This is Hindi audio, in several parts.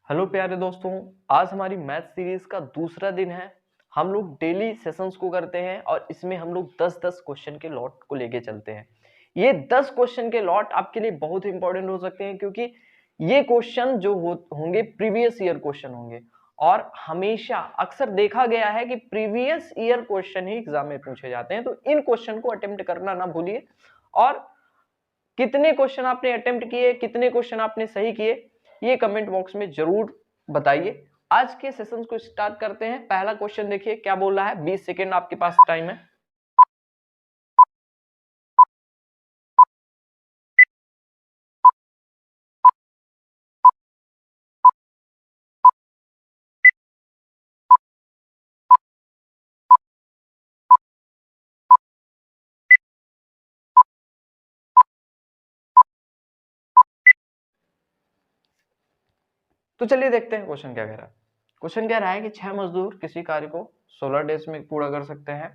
हेलो प्यारे दोस्तों, आज हमारी मैथ सीरीज का दूसरा दिन है। हम लोग डेली सेशंस को करते हैं और इसमें हम लोग 10-10 क्वेश्चन के लॉट को लेके चलते हैं। ये 10 क्वेश्चन के लॉट आपके लिए बहुत इंपॉर्टेंट हो सकते हैं क्योंकि ये क्वेश्चन जो होंगे प्रीवियस ईयर क्वेश्चन होंगे और हमेशा अक्सर देखा गया है कि प्रीवियस ईयर क्वेश्चन ही एग्जाम में पूछे जाते हैं। तो इन क्वेश्चन को अटेम्प्ट करना ना भूलिए और कितने क्वेश्चन आपने अटेम्प्ट किए, कितने क्वेश्चन आपने सही किए, ये कमेंट बॉक्स में जरूर बताइए। आज के सेशन को स्टार्ट करते हैं। पहला क्वेश्चन देखिए क्या बोल रहा है। 20 सेकेंड आपके पास टाइम है। तो चलिए देखते हैं क्वेश्चन क्या कह रहा है। क्वेश्चन कह रहा है कि 6 मजदूर किसी कार्य को 16 डेज में पूरा कर सकते हैं।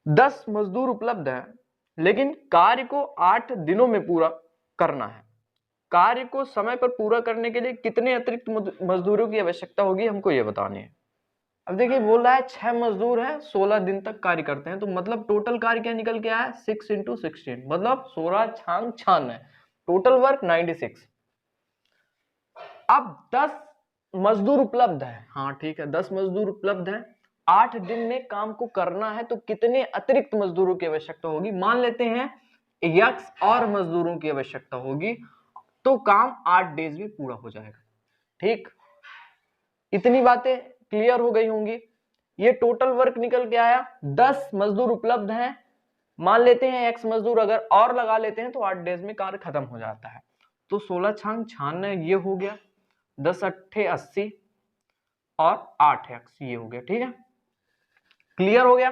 10 मजदूर उपलब्ध हैं लेकिन कार्य को 8 दिनों में पूरा करना है। कार्य को समय पर पूरा करने के लिए कितने अतिरिक्त मजदूरों की आवश्यकता होगी, हमको ये बतानी है। अब देखिए बोल रहा है 6 मजदूर हैं, 16 दिन तक कार्य करते हैं, तो मतलब टोटल कार्य क्या निकल के आया है 6 × 16, मतलब 16 छांग 96, टोटल वर्क 96। अब 10 मजदूर उपलब्ध है, हाँ ठीक है 10 मजदूर उपलब्ध है, 8 दिन में काम को करना है, तो कितने अतिरिक्त मजदूरों की आवश्यकता होगी। मान लेते हैं यक्स और मजदूरों की आवश्यकता होगी, तो काम 8 डेज में पूरा हो जाएगा। ठीक, इतनी बातें क्लियर हो गई होंगी। ये टोटल वर्क निकल के आया, 10 मजदूर उपलब्ध हैं, मान लेते हैं एक्स मजदूर अगर और लगा लेते हैं तो 8 डेज में कार्य खत्म हो जाता है। तो 16 छांग 96 ये हो गया, 10 अट्ठे 80 और 8 एक्स ये हो गया। ठीक है, क्लियर हो गया।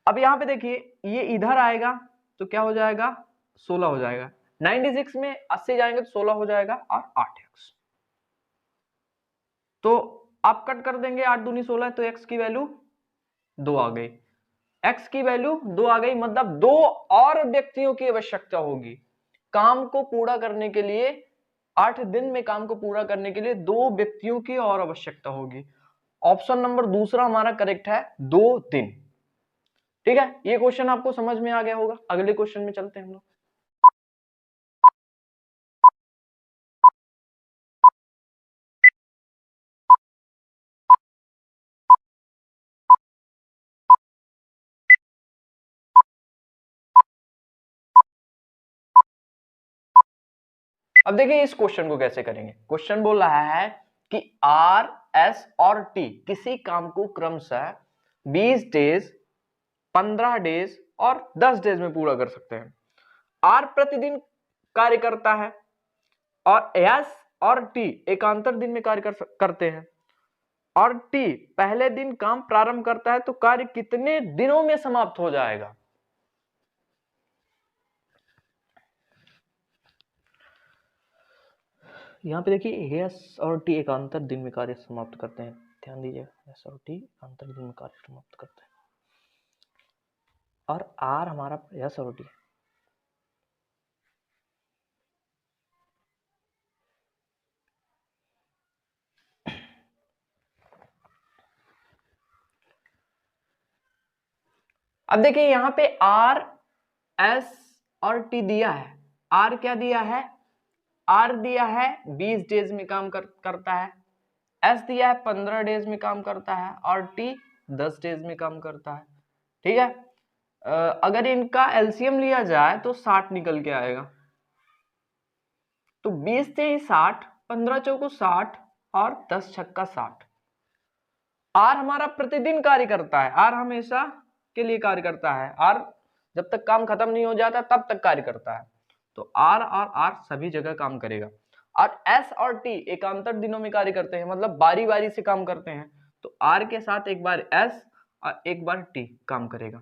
अब यहां पे देखिए ये इधर आएगा तो क्या हो जाएगा 16 हो जाएगा, 96 में 80 जाएंगे तो 16 हो जाएगा और 8 एक्स। तो आप कट कर देंगे, 8 दूनी 16, तो एक्स की वैल्यू 2 आ गई। एक्स की वैल्यू 2 आ गई, मतलब 2 और व्यक्तियों की आवश्यकता होगी काम को पूरा करने के लिए। 8 दिन में काम को पूरा करने के लिए 2 व्यक्तियों की और आवश्यकता होगी। ऑप्शन नंबर दूसरा हमारा करेक्ट है, 2 दिन। ठीक है, ये क्वेश्चन आपको समझ में आ गया होगा। अगले क्वेश्चन में चलते हैं हम लोग। अब देखिए इस क्वेश्चन को कैसे करेंगे। क्वेश्चन बोल रहा है कि आर, एस और टी किसी काम को क्रमशः 20 डेज, 15 डेज और 10 डेज में पूरा कर सकते हैं। आर प्रतिदिन कार्य करता है और एस और टी एकांतर दिन में कार्य करते हैं, और टी पहले दिन काम प्रारंभ करता है, तो कार्य कितने दिनों में समाप्त हो जाएगा। यहाँ पे देखिए एस और टी एकांतर दिन में कार्य समाप्त करते हैं, ध्यान दीजिए एस और टी एकांतर दिन में कार्य समाप्त करते हैं, और आर हमारा एस और टी। अब देखिए यहां पे आर, एस और टी दिया है। आर क्या दिया है, आर दिया है 20 डेज में काम करता है, एस दिया है 15 डेज में काम करता है, और टी 10 डेज में काम करता है। ठीक है, अगर इनका एलसीएम लिया जाए तो 60 निकल के आएगा, तो 20 से ही 60, 15 चौको 60 और 10 छक्का 60। आर हमारा प्रतिदिन कार्य करता है, आर हमेशा के लिए कार्य करता है, आर जब तक काम खत्म नहीं हो जाता तब तक कार्य करता है, तो आर और आर सभी जगह काम करेगा। और एस और टी एकांतर दिनों में कार्य करते हैं, मतलब बारी बारी से काम करते हैं, तो आर के साथ एक बार एस और एक बार टी काम करेगा।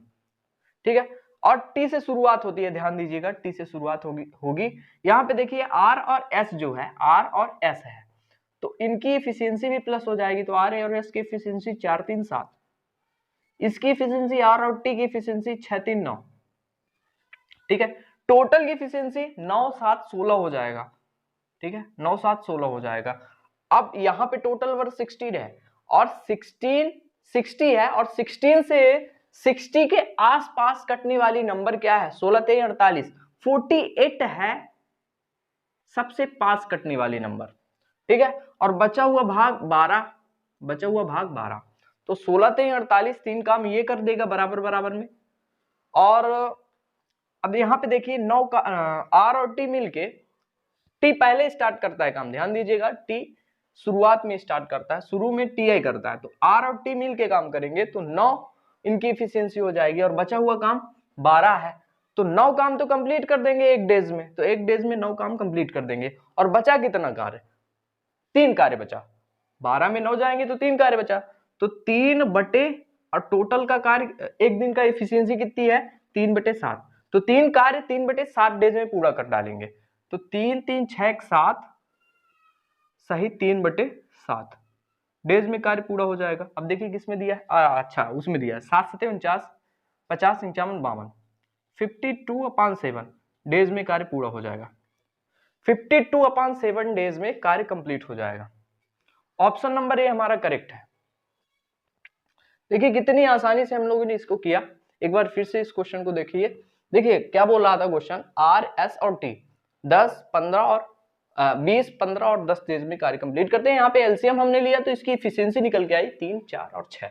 ठीक है, और टी से शुरुआत होती है, ध्यान दीजिएगा टी से शुरुआत होगी। यहां पे देखिए आर और एस जो है, आर और एस है, तो इनकी एफिशिएंसी भी प्लस हो जाएगी, तो आर और एस की एफिशिएंसी 4 3 7, इसकी एफिशिएंसी आर और टी की एफिशिएंसी 6 3 9। ठीक है, टोटल की एफिशिएंसी 9 7 16 हो जाएगा। ठीक है, 9 7 16 हो जाएगा। अब यहाँ पे टोटल वर्ग 16 है और 16 60 है और 16 से 60 के आसपास कटने वाली नंबर क्या है? 16 3 48, 48 है सबसे पास कटने वाली नंबर, ठीक है। और बचा हुआ भाग 12, बचा हुआ भाग 12, तो 16 3 48 तीन काम ये कर देगा बराबर बराबर में। और अब यहाँ पे देखिए 9 का आर और टी मिलके, टी पहले स्टार्ट करता है काम, ध्यान दीजिएगा, टी शुरुआत में स्टार्ट करता है, शुरू में टी आई करता है, तो आर और टी मिल के काम करेंगे तो 9 इनकी इफिशियंसी हो जाएगी और बचा हुआ काम 12 है, तो 9 काम तो कंप्लीट कर देंगे एक डेज में, तो एक डेज में 9 काम कंप्लीट कर देंगे। और बचा कितना कार्य? 3 कार्य बचा, 12 में 9 जाएंगे तो 3 कार्य बचा, तो 3 बटे, और टोटल का कार्य एक दिन का इफिशियंसी कितनी है? 3/7, तो 3 कार्य 3/7 डेज में पूरा कर डालेंगे, तो 3 3 6 7 सही 3/7 डेज में कार्य पूरा हो जाएगा। अब देखिए किसमें दिया है, अच्छा उसमें दिया है 7 7 49 50 55 52, 52/7 डेज में कार्य पूरा हो जाएगा, 52/7 डेज में कार्य कंप्लीट हो जाएगा। ऑप्शन नंबर ए हमारा करेक्ट है। देखिए कितनी आसानी से हम लोगों ने इसको किया, एक बार फिर से इस क्वेश्चन को देखिए। देखिए क्या बोल रहा था क्वेश्चन, आर एस और टी 10 15 और 20 15 और 10 डेज में कार्य कंप्लीट करते हैं। यहाँ पे एलसीएम हमने लिया तो इसकी इफिशियंसी निकल के आई 3 4 और 6,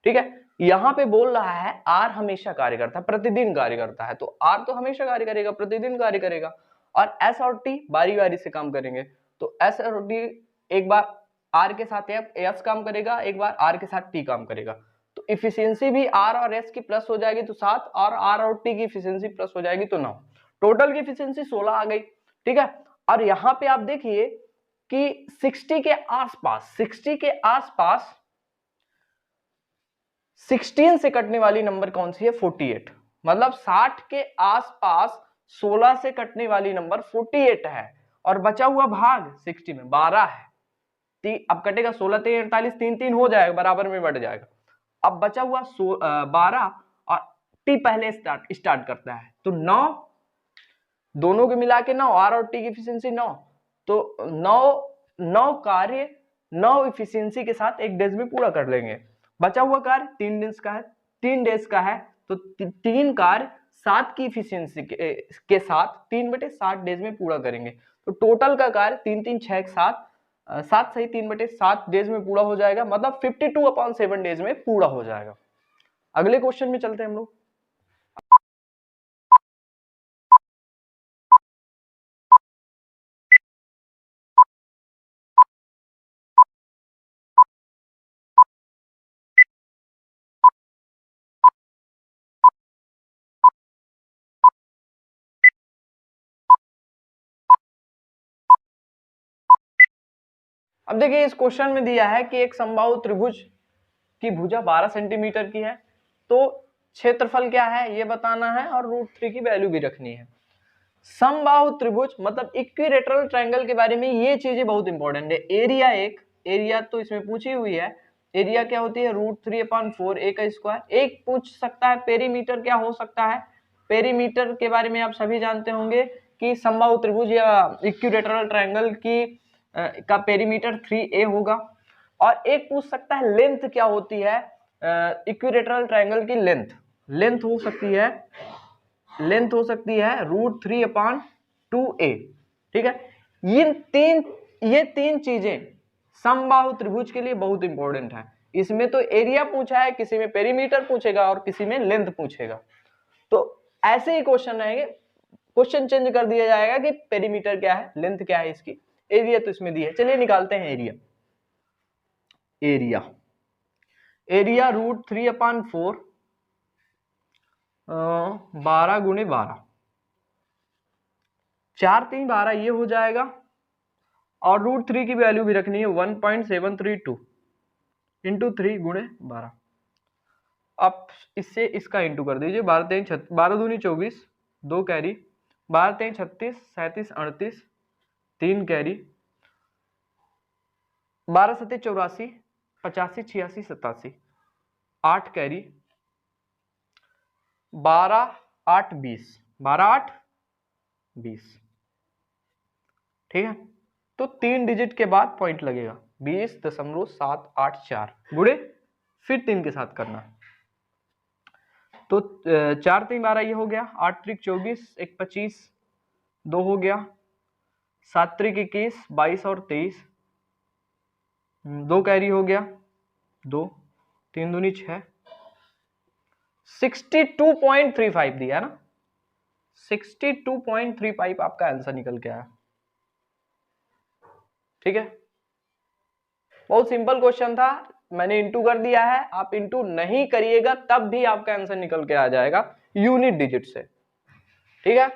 ठीक है। यहाँ पे बोल रहा है आर हमेशा कार्य करता है, प्रतिदिन कार्य करता है, तो आर तो हमेशा कार्य करेगा, प्रतिदिन कार्य करेगा, और एस और टी बारी बारी से काम करेंगे, तो एस और टी एक बार आर के साथ एस काम करेगा, एक बार आर के साथ टी काम करेगा, तो इफिशियंसी भी आर और एस की प्लस हो जाएगी तो 7, और आर और टी की इफिशियंसी प्लस हो जाएगी तो 9, टोटल की इफिशियंसी 16 आ गई, ठीक है। और यहाँ पे आप देखिए कि 60 के आसपास, 60 के आसपास 16 से कटने वाली नंबर कौन सी है? 48, मतलब 60 के आसपास 16 से कटने वाली नंबर 48 है, और बचा हुआ भाग 60 में 12 है, अब कटेगा 16 3 48, 3 3 हो जाएगा, बराबर में बढ़ जाएगा। अब बचा हुआ 12 और टी पहले स्टार्ट करता है, तो 9 दोनों के मिला के 9, आर और टी की इफिशियंसी 9, तो 9 कार्य 9 इफिशियंसी के साथ एक डेज में पूरा कर लेंगे। बचा हुआ कार्य 3 डेज का है, 3 डेज का है, तो 3 कार्य 7 की इफिशियंसी के साथ 3/7 डेज में पूरा करेंगे, तो टोटल का कार्य 3 3 6 7 7 सही 3/7 डेज में पूरा हो जाएगा, मतलब 52/7 डेज में पूरा हो जाएगा। अगले क्वेश्चन में चलते हैं हम लोग। अब देखिए इस क्वेश्चन में दिया है कि एक समबाहु त्रिभुज की भुजा 12 सेंटीमीटर की है, तो क्षेत्रफल क्या है ये बताना है और √3 की वैल्यू भी रखनी है। समबाहु त्रिभुज मतलब इक्विलेटरल ट्रायंगल के बारे में ये चीजें बहुत इंपॉर्टेंट है। एरिया एरिया तो इसमें पूछी हुई है, एरिया क्या होती है? √3/4 a का स्क्वायर। एक पूछ सकता है पेरीमीटर क्या हो सकता है, पेरीमीटर के बारे में आप सभी जानते होंगे कि समबाहु त्रिभुज या इक्विलेटरल ट्रायंगल की का पेरीमीटर 3a होगा। और एक पूछ सकता है लेंथ क्या होती है, इक्विलेटरल ट्रायंगल की लेंथ हो सकती है, लेंथ हो सकती है √3/2a, ठीक है। ये तीन चीजें समबाहु त्रिभुज के लिए बहुत इंपॉर्टेंट है। इसमें तो एरिया पूछा है, किसी में पेरीमीटर पूछेगा और किसी में लेंथ पूछेगा, तो ऐसे ही क्वेश्चन रहेंगे, क्वेश्चन चेंज कर दिया जाएगा कि पेरीमीटर क्या है, लेंथ क्या है इसकी, एरिया तो इसमें दी है। चलिए निकालते हैं एरिया। एरिया √3/4 12 × 12, 4 3 12 ये हो जाएगा, और √3 की वैल्यू भी रखनी है 1.732 इंटू 3 × 12। अब इससे इसका इंटू कर दीजिए, 12 दूनी 24, 2 कैरी, 12 3 36 37 38, 3 कैरी, 12 7 84 85 86 87, 8 कैरी, 12 8 20, 12 8 20, ठीक है, तो 3 डिजिट के बाद पॉइंट लगेगा 20.784 गुणे फिर 3 के साथ करना। तो 4 3 12 ये हो गया, 8 त्रिक 24, 1 25, 2 हो गया, 7 त्रिक 21, 22 और 23, 2 कैरी हो गया, 2 3 दूनी 6, 62.35 दिया ना, 62.35 आपका आंसर निकल के आया। ठीक है, बहुत सिंपल क्वेश्चन था, मैंने इंटू कर दिया है, आप इंटू नहीं करिएगा तब भी आपका आंसर निकल के आ जाएगा यूनिट डिजिट से। ठीक है,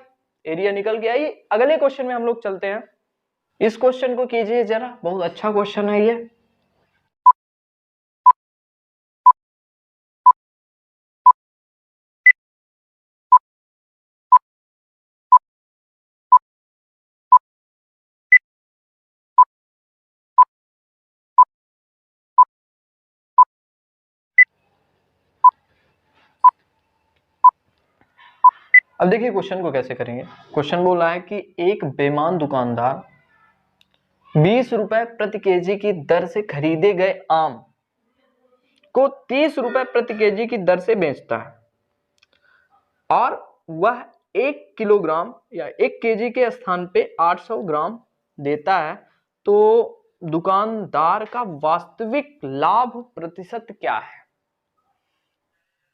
एरिया निकल के आई। अगले क्वेश्चन में हम लोग चलते हैं, इस क्वेश्चन को कीजिए जरा, बहुत अच्छा क्वेश्चन है ये। अब देखिए क्वेश्चन को कैसे करेंगे। क्वेश्चन बोला है कि एक बेईमान दुकानदार 20 रुपए प्रति केजी की दर से खरीदे गए आम को 30 रुपए प्रति केजी की दर से बेचता है और वह 1 किलोग्राम या 1 केजी के स्थान पे 800 ग्राम देता है, तो दुकानदार का वास्तविक लाभ प्रतिशत क्या है।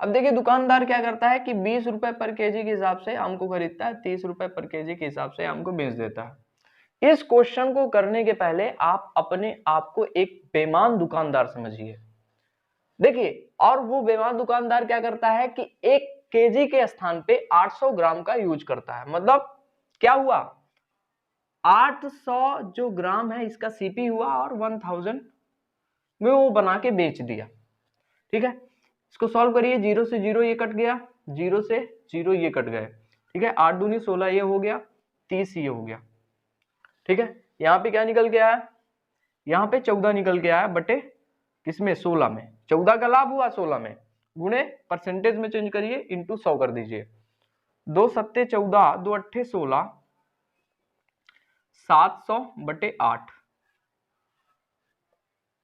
अब देखिए दुकानदार क्या करता है कि 20 रुपए पर केजी के हिसाब से आम को खरीदता है, 30 रुपए पर केजी के हिसाब से आम को बेच देता है। इस क्वेश्चन को करने के पहले आप अपने आप को एक बेईमान दुकानदार समझिए। देखिए, और वो बेईमान दुकानदार क्या करता है कि 1 केजी के स्थान पे 800 ग्राम का यूज करता है। मतलब क्या हुआ, 800 जो ग्राम है इसका सीपी हुआ और 1000 में वो बना के बेच दिया। ठीक है, इसको सॉल्व करिए, 0 से 0 ये कट गया, 0 से 0 ये कट गए। ठीक है, 8 दूनी 16 ये हो गया, 30 ये हो गया। ठीक है, यहाँ पे क्या निकल के आया, यहाँ पे 14 निकल के आया बटे किसमें, 16 में। 14 का लाभ हुआ 16 में, गुणे परसेंटेज में चेंज करिए, इंटू 100 कर दीजिए। 2 सत्ते 14, 2 अट्ठे 16, 700 बटे 8,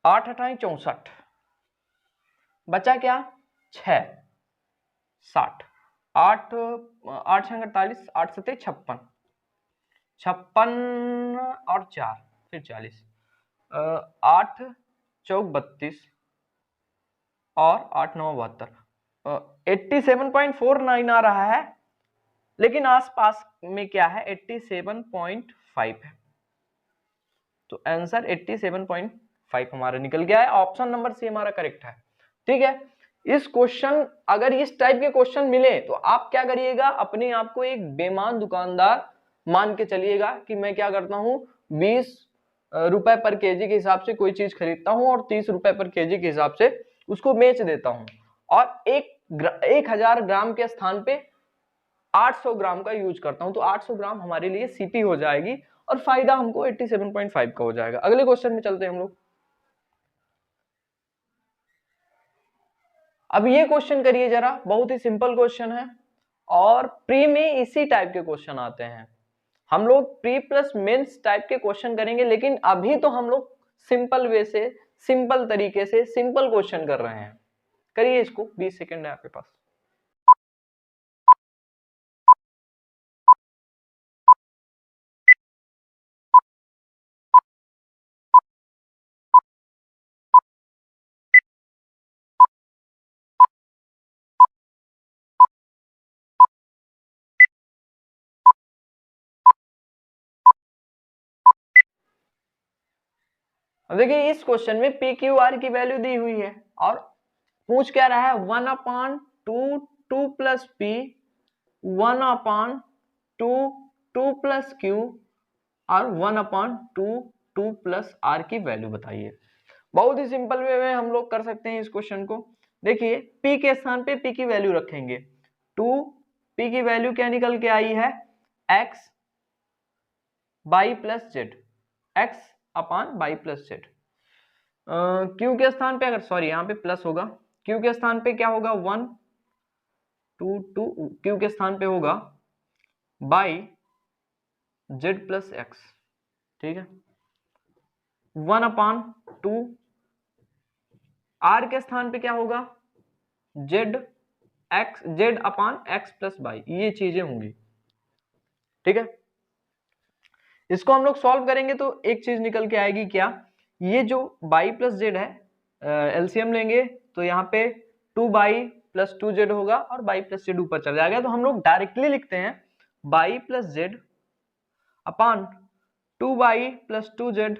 8 अठाई 64, बचा क्या 6, 60, 8 8 6 48, 8 सत्ते 56, 56 और 4 फिर 40, 8 चौक 32 और 8 9 72, 87.49 आ रहा है, लेकिन आसपास में क्या है 87.5 है, तो आंसर 87.5 हमारा निकल गया है। ऑप्शन नंबर सी हमारा करेक्ट है। ठीक है, इस क्वेश्चन, अगर इस टाइप के क्वेश्चन मिले तो आप क्या करिएगा, अपने आप को एक बेईमान दुकानदार मान के चलिएगा कि मैं क्या करता हूं, 20 रुपए पर केजी के हिसाब से कोई चीज खरीदता हूं और 30 रुपए पर केजी के हिसाब से उसको बेच देता हूं, और 1000 ग्राम के स्थान पे 800 ग्राम का यूज करता हूं, तो 800 ग्राम हमारे लिए सीपी हो जाएगी और फायदा हमको 87.5 का हो जाएगा। अगले क्वेश्चन में चलते हैं हम लोग। अब ये क्वेश्चन करिए जरा, बहुत ही सिंपल क्वेश्चन है और प्री में इसी टाइप के क्वेश्चन आते हैं। हम लोग प्री प्लस मेंस टाइप के क्वेश्चन करेंगे, लेकिन अभी तो हम लोग सिंपल वे से, सिंपल तरीके से सिंपल क्वेश्चन कर रहे हैं। करिए इसको, 20 सेकंड है आपके पास। अब देखिए इस क्वेश्चन में पी क्यू आर की वैल्यू दी हुई है और पूछ क्या रहा है, 1/2 2 प्लस पी 1/2 2 प्लस क्यू और 1/2 2 प्लस आर की वैल्यू बताइए। बहुत ही सिंपल वे में हम लोग कर सकते हैं इस क्वेश्चन को। देखिए पी के स्थान पे पी की वैल्यू रखेंगे, 2 पी की वैल्यू क्या निकल के आई है, x by plus Z, x upon by plus Z. Q के स्थान पे, अगर सॉरी यहाँ पे प्लस होगा, क्यू के स्थान पे क्या होगा 1 2 2, क्यू के स्थान पे होगा बाई जेड प्लस एक्स। ठीक है, 1/2 r के स्थान पे क्या होगा, z/x ये चीजें होंगी। ठीक है, इसको हम लोग सॉल्व करेंगे तो एक चीज निकल के आएगी क्या, ये जो y प्लस जेड है, एलसीएम लेंगे तो यहाँ पे 2y प्लस 2z होगा और y प्लस जेड ऊपर चल जाएगा, तो हम लोग डायरेक्टली लिखते हैं y plus Z upon 2y plus 2z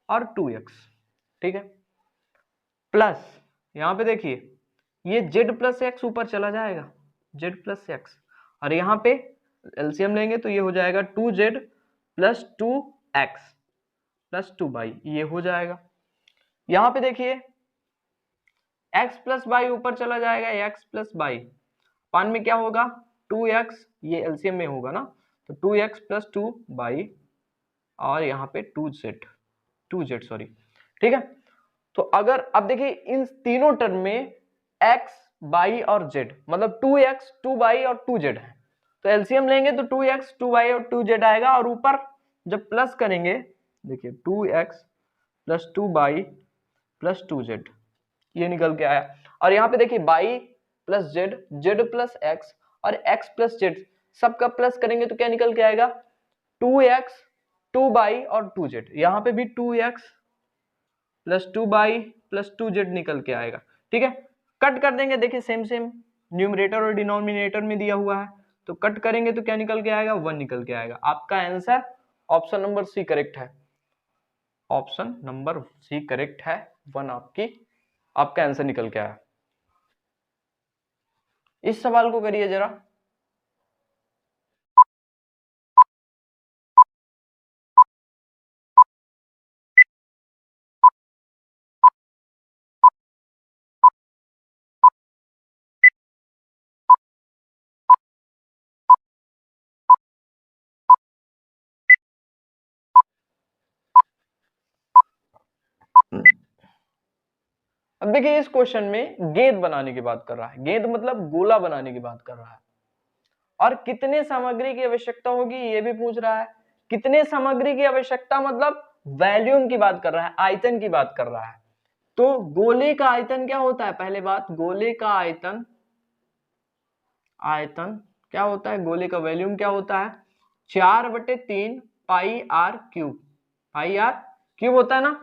और 2x। ठीक है, प्लस यहाँ पे देखिए ये z प्लस एक्स ऊपर चला जाएगा, z प्लस एक्स, और यहाँ पे एलसीएम लेंगे तो ये हो जाएगा 2z plus 2x plus 2y, ये हो जाएगा। यहाँ पे देखिए x प्लस वाई ऊपर चला जाएगा, x प्लस वाई, पान में क्या होगा 2x, ये एलसीएम में होगा ना, तो 2x प्लस 2y और यहाँ पे 2z सॉरी। ठीक है, तो अगर अब देखिए इन तीनों टर्म में x, y और z, मतलब 2x 2y और 2z है, तो एलसीएम लेंगे तो 2x 2y और 2z आएगा, और ऊपर जब प्लस करेंगे देखिए 2x plus 2y plus 2z, ये निकल के आया। और यहाँ पे देखिए y plus Z, Z plus x और x प्लस जेड, सबका प्लस करेंगे तो क्या निकल के आएगा 2x 2y और 2z, यहाँ पे भी 2x plus 2y plus 2z निकल के आएगा। ठीक है, कट कर देंगे, देखिए सेम सेम न्यूमरेटर और डिनोमिनेटर में दिया हुआ है, तो कट करेंगे तो क्या निकल के आएगा 1 निकल के आएगा। आपका answer option number C correct है, ऑप्शन नंबर सी करेक्ट है, 1 आपका आंसर निकल के आया। इस सवाल को करिए जरा। अब देखिए इस क्वेश्चन में गेंद बनाने की बात कर रहा है, गेंद मतलब गोला बनाने की बात कर रहा है, और कितने सामग्री की आवश्यकता होगी ये भी पूछ रहा है। कितने सामग्री की आवश्यकता मतलब वॉल्यूम की बात कर रहा है, आयतन की बात कर रहा है। तो गोले का आयतन क्या होता है, पहले बात गोले का आयतन, आयतन क्या होता है, गोले का वॉल्यूम क्या होता है 4/3 pi r cube, pi r cube होता है ना।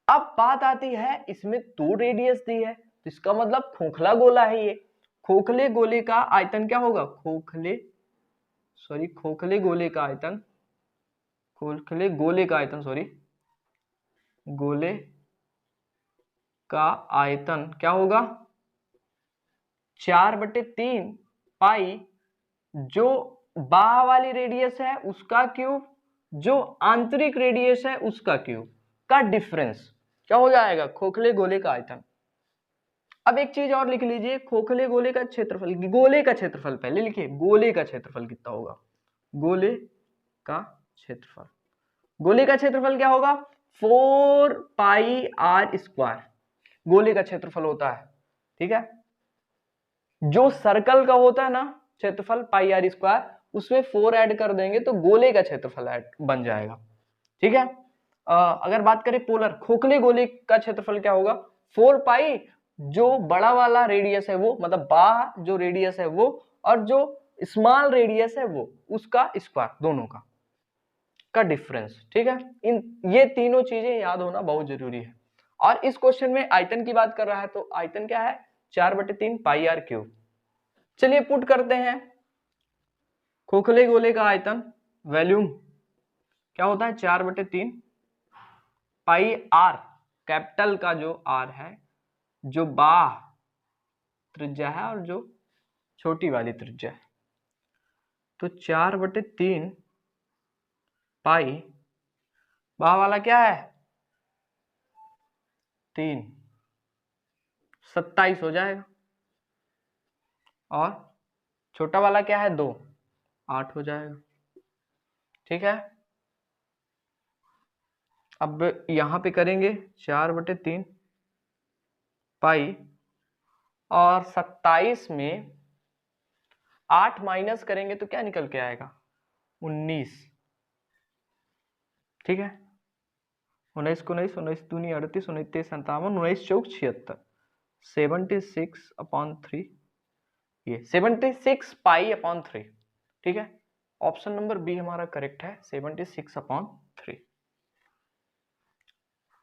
अब बात आती है इसमें 2 रेडियस दी है, तो इसका मतलब खोखला गोला है ये, खोखले गोले का आयतन क्या होगा, खोखले गोले का आयतन, खोखले गोले का आयतन सॉरी, गोले का आयतन क्या होगा 4/3 पाई, जो बाह वाली रेडियस है उसका क्यूब, जो आंतरिक रेडियस है उसका क्यूब का डिफरेंस क्या हो जाएगा, खोखले गोले का आयतन। अब एक चीज और लिख लीजिए, खोखले गोले का क्षेत्रफल, गोले का क्षेत्रफल पहले लिखिए, गोले का क्षेत्रफल कितना होगा, गोले का क्षेत्रफल, गोले का क्षेत्रफल क्या होगा 4 पाई आर स्क्वायर, गोले का क्षेत्रफल होता है। ठीक है, जो सर्कल का होता है ना क्षेत्रफल पाई आर स्क्वायर, उसमें 4 ऐड कर देंगे तो गोले का क्षेत्रफल बन जाएगा। ठीक है, अगर बात करें पोलर, खोखले गोले का क्षेत्रफल क्या होगा 4 पाई, जो बड़ा वाला रेडियस है वो, मतलब बाह जो रेडियस है वो, और जो स्मॉल रेडियस है वो, उसका स्क्वायर, दोनों का डिफरेंस। ठीक है, इन ये तीनों चीजें याद होना बहुत जरूरी है। और इस क्वेश्चन में आयतन की बात कर रहा है, तो आयतन क्या है 4/3 पाई आर क्यूब। चलिए पुट करते हैं, खोखले गोले का आयतन वॉल्यूम क्या होता है 4/3 पाई आर, कैपिटल का जो आर है, जो बाह त्रिज्या है और जो छोटी वाली त्रिज्या है, तो 4/3 पाई, बाह वाला क्या है 3, 27 हो जाएगा, और छोटा वाला क्या है 2, 8 हो जाएगा। ठीक है, अब यहां पे करेंगे 4/3 पाई, और 27 में 8 माइनस करेंगे तो क्या निकल के आएगा 19, ठीक है, 19 को 19, 19 दूनी 38, 19 तेईस 57, 19 चौक 76, 76/3, ये 76 पाई अपॉन 3। ठीक है, ऑप्शन नंबर बी हमारा करेक्ट है, 76/3।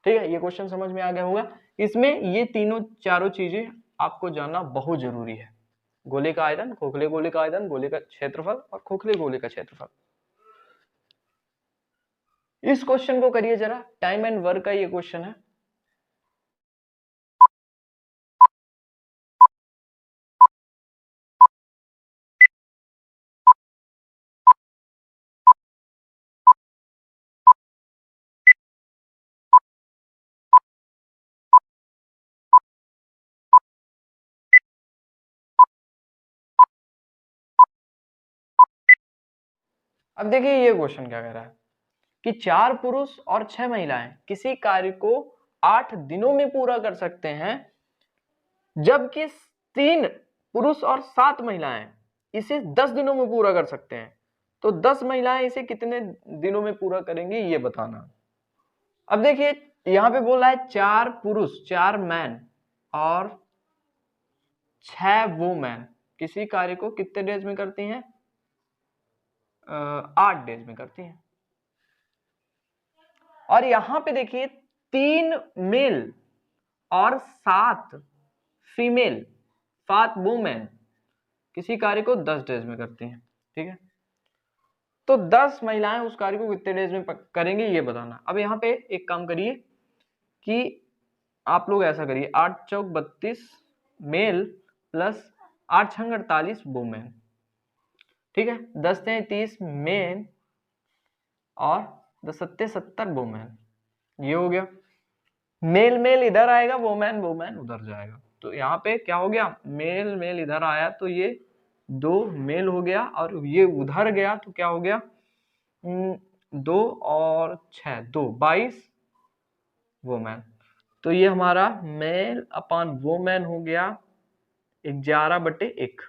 ठीक है, ये क्वेश्चन समझ में आ गया होगा। इसमें ये तीनों चारों चीजें आपको जानना बहुत जरूरी है, गोले का आयतन, खोखले गोले का आयतन, गोले का क्षेत्रफल और खोखले गोले का क्षेत्रफल। इस क्वेश्चन को करिए जरा, टाइम एंड वर्क का ये क्वेश्चन है। अब देखिए ये क्वेश्चन क्या कह रहा है कि 4 पुरुष और 6 महिलाएं किसी कार्य को 8 दिनों में पूरा कर सकते हैं, जबकि 3 पुरुष और 7 महिलाएं इसे 10 दिनों में पूरा कर सकते हैं। तो 10 महिलाएं इसे कितने दिनों में पूरा करेंगी ये बताना। अब देखिए यहां पे बोल रहा है 4 पुरुष, 4 मैन और 6 वुमेन किसी कार्य को कितने डेज में करती हैं? 8 डेज में करती हैं। और यहां पे देखिए 3 मेल और 7 फीमेल, 7 वुमेन किसी कार्य को 10 डेज में करती हैं। ठीक है, तो 10 महिलाएं उस कार्य को कितने डेज में करेंगी ये बताना। अब यहाँ पे एक काम करिए कि आप लोग ऐसा करिए, 8 चौक 32 मेल प्लस 8 छंग 48 वुमेन। ठीक है, 10 से 30 मेन और 10 सत्ते 70 वुमेन, ये हो गया। मेल मेल इधर आएगा, वुमेन वुमेन उधर जाएगा, तो यहाँ पे क्या हो गया, मेल मेल इधर आया तो ये 2 मेल हो गया, और ये उधर गया तो क्या हो गया, 2 और 6 2 22 वुमेन। तो ये हमारा मेल अपॉन वुमेन हो गया 11/1।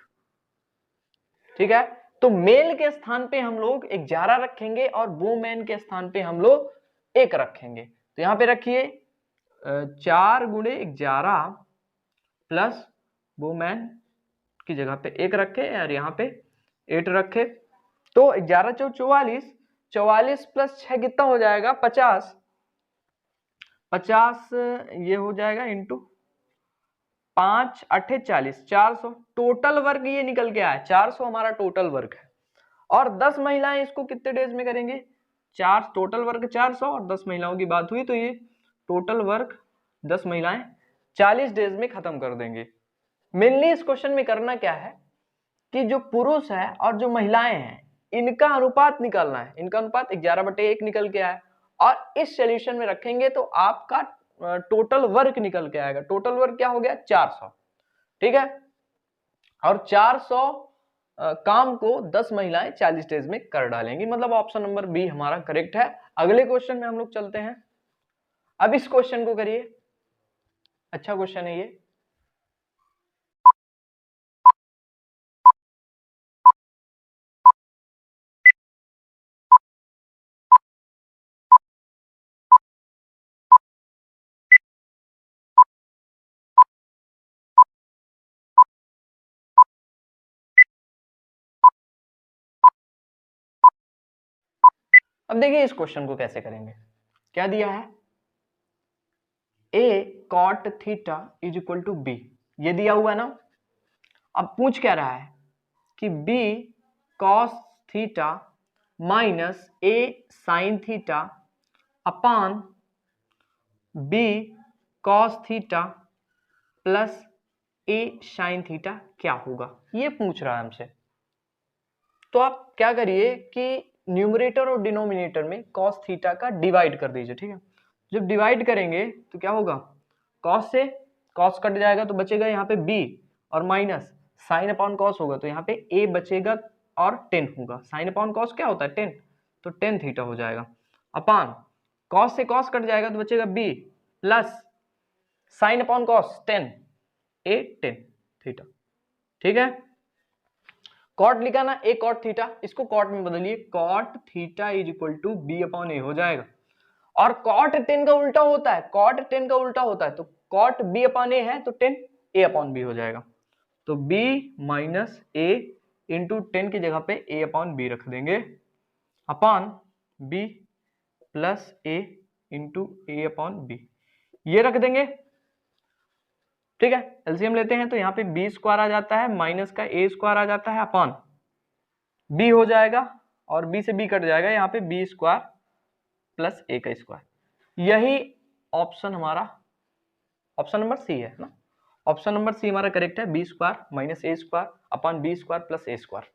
ठीक है, तो मेल के स्थान पे हम लोग 11 रखेंगे और वुमेन के स्थान पे हम लोग 1 रखेंगे। तो यहाँ पे रखिए 4 गुणे 11 प्लस वुमेन की जगह पे 1 रखे और यहाँ पे 8 रखे, तो 11 चौक 44, 44 प्लस 6 कितना हो जाएगा, 50, 50 ये हो जाएगा इंटू 5 8 40, 400। टोटल वर्क ये निकल के आया 400 हमारा टोटल वर्क है। और 10 महिलाएं इसको कितने डेज में करेंगे, 4 टोटल वर्क 400 और 10 महिलाओं की बात हुई तो ये टोटल वर्क 10 महिलाएं 40 डेज में खत्म कर देंगे। मेनली इस क्वेश्चन में करना क्या है कि जो पुरुष है और जो महिलाएं हैं इनका अनुपात निकालना है। इनका अनुपात 11/1 निकल के आया और इस सॉल्यूशन में रखेंगे तो आपका टोटल वर्क निकल के आएगा। टोटल वर्क क्या हो गया, 400। ठीक है, और 400 काम को 10 महिलाएं 40 डेज में कर डालेंगी, मतलब ऑप्शन नंबर बी हमारा करेक्ट है। अगले क्वेश्चन में हम लोग चलते हैं। अब इस क्वेश्चन को करिए, अच्छा क्वेश्चन है ये। अब देखिए इस क्वेश्चन को कैसे करेंगे। क्या दिया है, a cot theta is equal to B, ये दिया हुआ है ना। अब पूछ क्या रहा है कि b cos theta minus a sin theta upon b cos theta plus a sin theta क्या होगा, ये पूछ रहा है हमसे। तो आप क्या करिए कि न्यूमरेटर और डिनोमिनेटर में cos थीटा का डिवाइड कर दीजिए। ठीक है, जब डिवाइड करेंगे तो क्या होगा, cos से cos कट जाएगा तो बचेगा यहाँ पे b और माइनस साइन अपॉन cos होगा तो यहाँ पे a बचेगा और 10 होगा। साइन अपॉन cos क्या होता है 10, तो 10 थीटा हो जाएगा अपान cos से cos कट जाएगा तो बचेगा b plus sine upon cos 10 a 10 theta. ठीक है, कॉट लिखा ना, ए कॉट थीटा, इसको कॉट में बदलिए, cot theta is equal to B upon A हो जाएगा। और cot 10 का उल्टा होता है, cot 10 का उल्टा होता है, तो cot b अपॉन a है तो 10 a अपॉन b हो जाएगा। तो b माइनस a इंटू 10 की जगह पे a अपॉन b रख देंगे upon b plus a into a upon b, ये रख देंगे। ठीक है, एलसीएम लेते हैं तो यहाँ पे b स्क्वायर आ जाता है माइनस का a स्क्वायर आ जाता है अपॉन b हो जाएगा और b से b कट जाएगा, यहाँ पे b स्क्वायर प्लस a का स्क्वायर। यही ऑप्शन हमारा ऑप्शन नंबर सी है ना, ऑप्शन नंबर सी हमारा करेक्ट है, B square minus A square upon B square plus A square.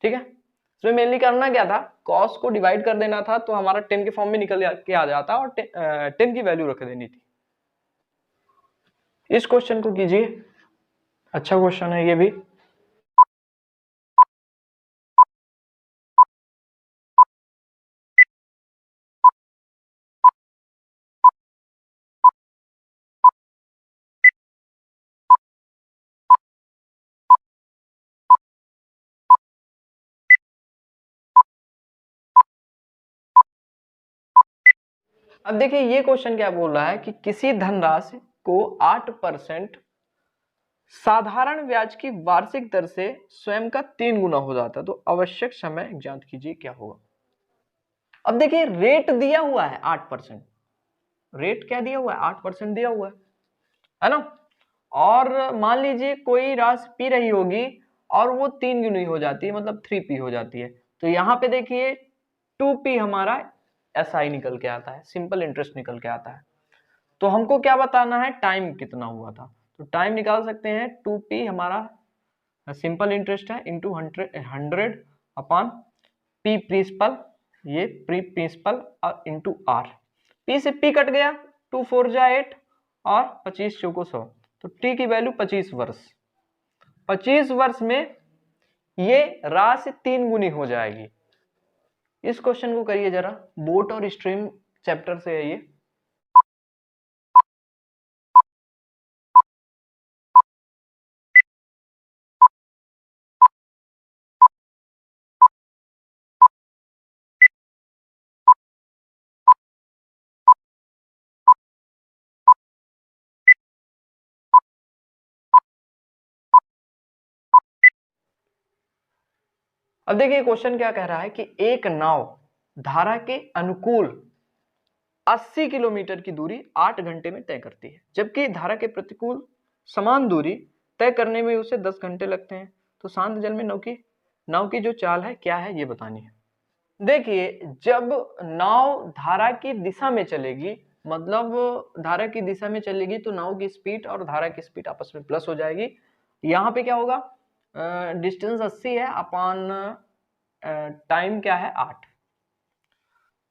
ठीक है, इसमें मेनली करना क्या था, कॉस को डिवाइड कर देना था तो हमारा 10 के फॉर्म में निकल के आ जाता और 10 की वैल्यू रख देनी थी। इस क्वेश्चन को कीजिए, अच्छा क्वेश्चन है ये भी। अब देखिए ये क्वेश्चन क्या बोल रहा है कि किसी धनराशि को 8% साधारण ब्याज की वार्षिक दर से स्वयं का 3 गुना हो जाता है, तो आवश्यक समय ज्ञात कीजिए क्या होगा। अब देखिए रेट दिया हुआ है 8%, रेट क्या दिया हुआ है 8% दिया हुआ है ना, और मान लीजिए कोई राशि पी रही होगी और वो 3 गुनी हो जाती है, मतलब 3p हो जाती है, तो यहाँ पे देखिए 2p हमारा SI निकल के आता है, सिंपल इंटरेस्ट निकल के आता है। तो हमको क्या बताना है, टाइम कितना हुआ था, तो टाइम निकाल सकते हैं 2p हमारा सिंपल इंटरेस्ट है इंटू 100 अपॉन p प्रिंसिपल, ये प्री प्रिंसिपल और इंटू आर, p से p कट गया, 2 4 जा 8 और 25 चौको 100, तो t की वैल्यू 25 वर्ष, 25 वर्ष में ये राशि 3 गुनी हो जाएगी। इस क्वेश्चन को करिए जरा, बोट और स्ट्रीम चैप्टर से है ये। अब देखिए क्वेश्चन क्या कह रहा है कि एक नाव धारा के अनुकूल 80 किलोमीटर की दूरी 8 घंटे में तय करती है, जबकि धारा के प्रतिकूल समान दूरी तय करने में उसे 10 घंटे लगते हैं, तो शांत जल में नाव की जो चाल है क्या है ये बतानी है। देखिए जब नाव धारा की दिशा में चलेगी, मतलब धारा की दिशा में चलेगी तो नाव की स्पीड और धारा की स्पीड आपस में प्लस हो जाएगी। यहाँ पे क्या होगा, डिस्टेंस 80 है अपॉन टाइम क्या है 8,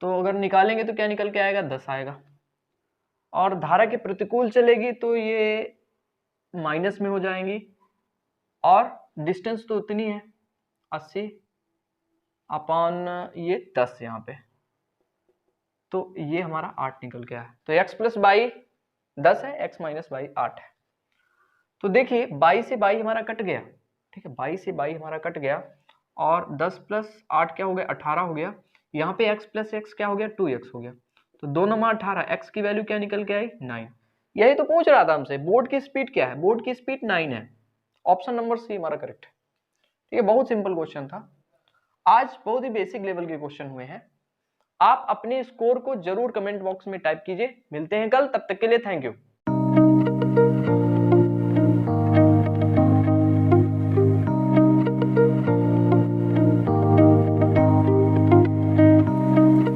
तो अगर निकालेंगे तो क्या निकल के आएगा 10 आएगा, और धारा के प्रतिकूल चलेगी तो ये माइनस में हो जाएंगी, और डिस्टेंस तो उतनी है 80 अपॉन ये 10 यहाँ पे, तो ये हमारा 8 निकल के आया, तो x प्लस 22 10 है, x माइनस 22 8 है। तो देखिए 22 से 22 हमारा कट गया, ठीक है 22 से 22 हमारा कट गया, और 10 प्लस 8 क्या हो गया 18 हो गया, यहाँ पे x प्लस x क्या हो गया 2x हो गया, तो 2 9 18, x की वैल्यू क्या निकल के आई 9। यही तो पूछ रहा था हमसे, बोर्ड की स्पीड क्या है, बोर्ड की स्पीड 9 है, ऑप्शन नंबर सी हमारा करेक्ट है। ठीक है, बहुत सिंपल क्वेश्चन था, आज बहुत ही बेसिक लेवल के क्वेश्चन हुए हैं। आप अपने स्कोर को जरूर कमेंट बॉक्स में टाइप कीजिए, मिलते हैं कल, तब तक के लिए थैंक यू।